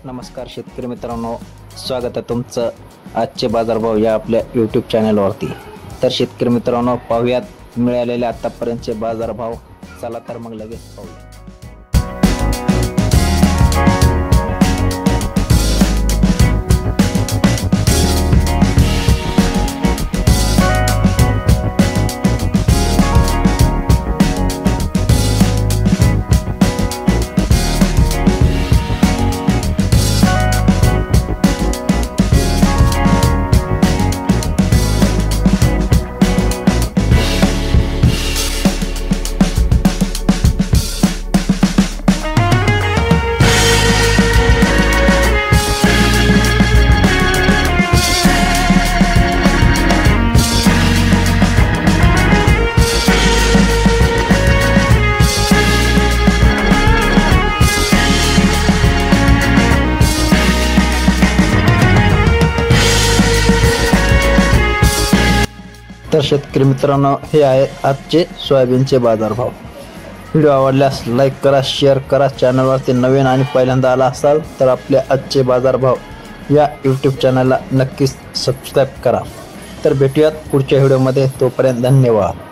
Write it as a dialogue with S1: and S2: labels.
S1: नमस्कार शेतकरी मित्रांनो, स्वागत आहे तुमचं आजचे बाजारभाव या आपल्या यूट्यूब चॅनलवरती। तर शेतकरी मित्रांनो, पाहूयात मिळालेले आतापर्यंतचे बाजारभाव। चला तर मग लगेच पाहूया। तर शेतकरी मित्रांनो, हे आहे आजचे सोयाबीनचे बाजारभाव। व्हिडिओ आवडल्यास लाईक करा, शेअर करा। चॅनलवरती नवीन आणि पहिल्यांदा आला असाल तर आपले आजचे बाजारभाव या यूट्यूब चॅनलला नक्कीच सबस्क्राईब करा। तर भेटूयात पुढच्या व्हिडिओमध्ये, तोपर्यंत धन्यवाद।